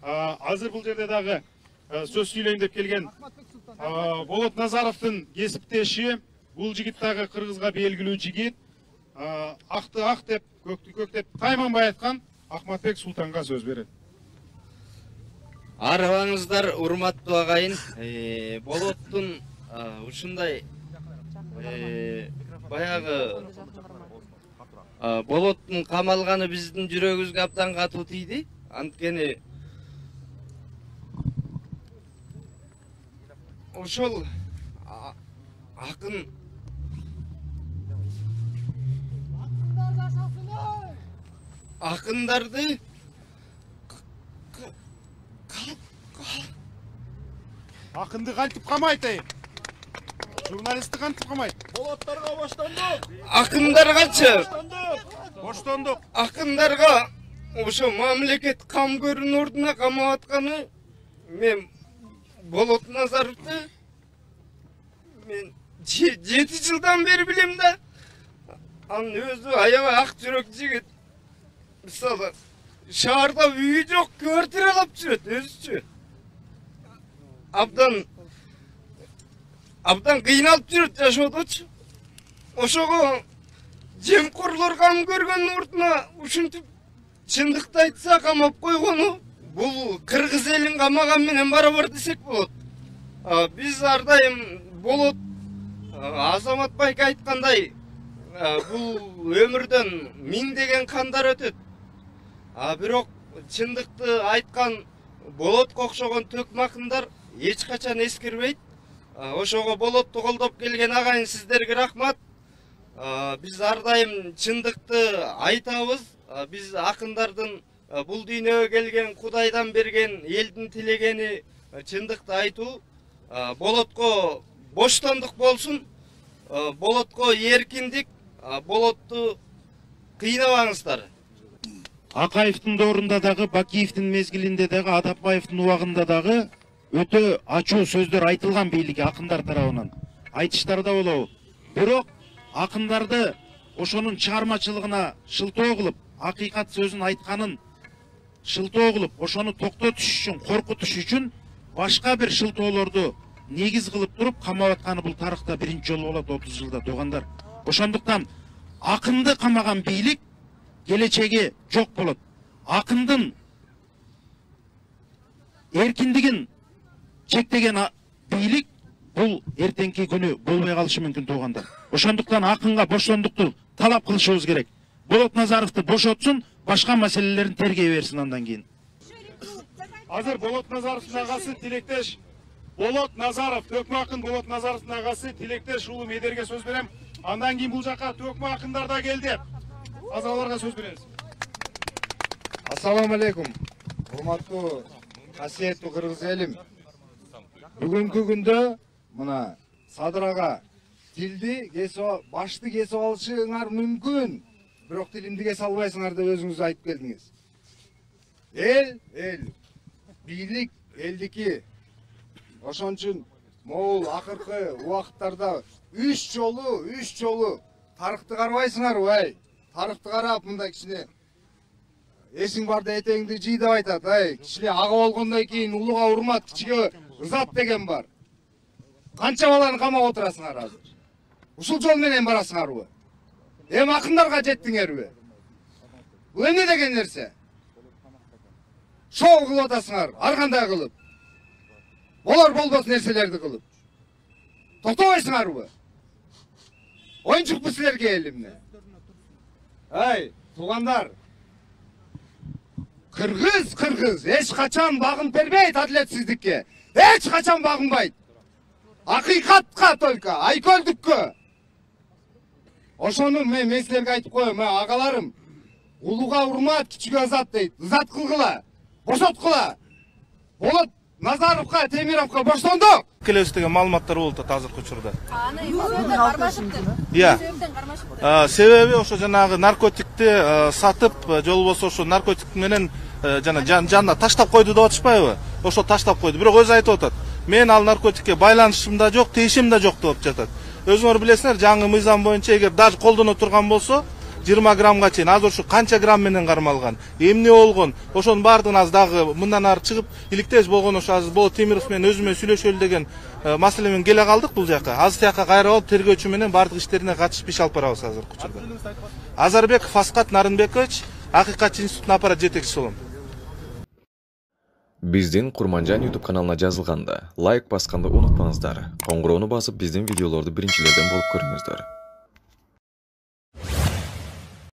Азыр бул жерде дагы сөз сүйлөйүн деп келген Болот Назаровдун кесиптеши, бул жигит дагы кыргызга белгилүү жигит. Акты ак деп, көктү көк деп тайманбай айткан Ахматбек Султанга сөз берет. Арыбаңыздар, урматтуу агайын. Болоттун ушундай баягы Болоттун камалганы биздин жүрөгүбүзгө абдан катуу тийди. Анткени ошол акындарды Акынды кантип камайт эй? Журналистти кантип камайт? Болоттарга боштондук. Акындаргачы? Боштондук. Акындарга ошо мамлекет кам көрүүнүн ордуна камап атканы мен Болот Назаровду мен 7 жылдан бери билем да. Анын өзү аябай ак жүрөк жигит. Мисалы, шаарда үйү жок, квартиралап жүрөт өзүчө. Абдан кыйналып жүрөт жашоодочу. Ошого жемкорлор кам көргөндүн ордуна ушинтип чындыкты айтса камап койгону бул кыргыз элин камаган менен барабар десек болот. Биз ар дайым Болот Азамат байке айткандай бул өмүрдөн миңдеген кандар өтөт. Бирок чындыкты айткан Болотко окшогон төкмакындар эч качан эскирбейт. Ошого Болотту колдоп келген агайын сиздерге рахмат. Биз ар дайым чындыкты айтабыз. Биз акындардын бул дүйнөгө келген Кудайдан берген элдин тилегени чындыкты айтуу. Болотко боштондук болсун. Болотко эркиндик. Болотту кыйнабаңыздар. Акаевдин доорунда дагы, Бакиевдин мезгилинде дагы, Атапбаевдин убагында дагы өтө ачуу сөздөр айтылган бийлиги акындар тарабынан. Айтыштарда болобу. Бирок акындарды ошонун чыгармачылыгына шылтоо кылып, акыйкат сөзүн айтканын шылтоо кылып, ошону токтотуш үчүн, коркутуш үчүн башка бир шылтоолорду негиз кылып туруп камап атканы бул тарыхта биринчи жолу болот 30 жылда туугандар. Ошондуктан акынды камаган бийлик келечеги жок болот. Акындын эркиндигин чектеген бийлик бул эртеңки күнү болбой калышы мүмкүн туугандар. Ошондуктан акынга боштондукту талап кылышыбыз керек. Болот Назаровду бошотсун, башка маселелерин тергей берсин андан кийин. Азыр Болот Назаровдун агасы тилектеш Болот Назаров, төкмө акын Болот Назаровдун агасы тилектеш уулу Медерге сөз берем. Андан кийин бул жака төкмө акындар да келди. Азыр аларга сөз беребиз. Ассаламу алейкум. Урматтуу, касиеттүү кыргыз элим. Бүгүнкү күндө мына Садырага тилди башты кесип алышыңар мүмкүн. Бирок тилимди кесе албайсыңар деп өзүңүз айтып келдиңиз. Эл, бийлик элдики. Ошон үчүн могул акыркы убакыттарда 3 жолу тарыхты карабайсыңарбы, ай? Тарыхты карап мындай кичине эсиң барда этеңди жый деп айтат, ай. Кичине ага болгондон кийин улуга урмат, кичиге ызат деген бар. Канча баланы камап отурасыңар азыр? Ушул жол менен барасыңарбы? Акындарга жеттиңерби? Бул эмне деген нерсе? Шоу кылып атасыңар, ар кандай кылып. Болор болбос нерселерди кылып. Токтобойсуңарбы? Оюнчукпу силерге элимне? Ай, туугандар. Кыргыз эч качан багын бербейт адилетсиздикке. Эч качан багынбайт. Акыйкатка только, айкөлдүккө. Ошону мен силерге айтып коем, агаларым. Улуга урмат, кичиге ызат дейт. Ызат кылгыла, бошоткула. Болот Назаровка, Темировка боштондук. Келебиз деген маалыматтар болуп атат азыркы учурда. Себептен кармашыптыр. Себеби ошо жанагы наркотикти сатып, же болбосо ошо наркотик менен жанына таштап койду деп атышпайбы? Ошо таштап койду. Бирок өзү айтып атат. Мен ал наркотикке байланышым да жок, тиешим да жок деп жатат. Өзүңөр билесиңер, жаңы мыйзам боюнча эгер даже колдоно турган болсо, 20 gramга чейин азыр ушу канча грамм менен кармалган, эмне болгон, ошонун баардыгын азыр дагы мындан ары чыгып, иликтеш болгон ошо азыр Болот Темиров менен өзүмө сүйлөшөлү деген маселе менен келе калдык бул жака. Азыр тияка кайра болуп тергөөчү менен баардык иштерине катышып иш алып барабыз азыр учурда. Азарбеков Фаскат Нарынбекович, Акыйкатчы институтунун аппарат жетекчиси болом. Биздин Курманжан YouTube каналына жазылганда лайк басканды унутпаңыздар. Коңгуроону басып биздин видеолорду биринчилерден болуп көрүңүздөр.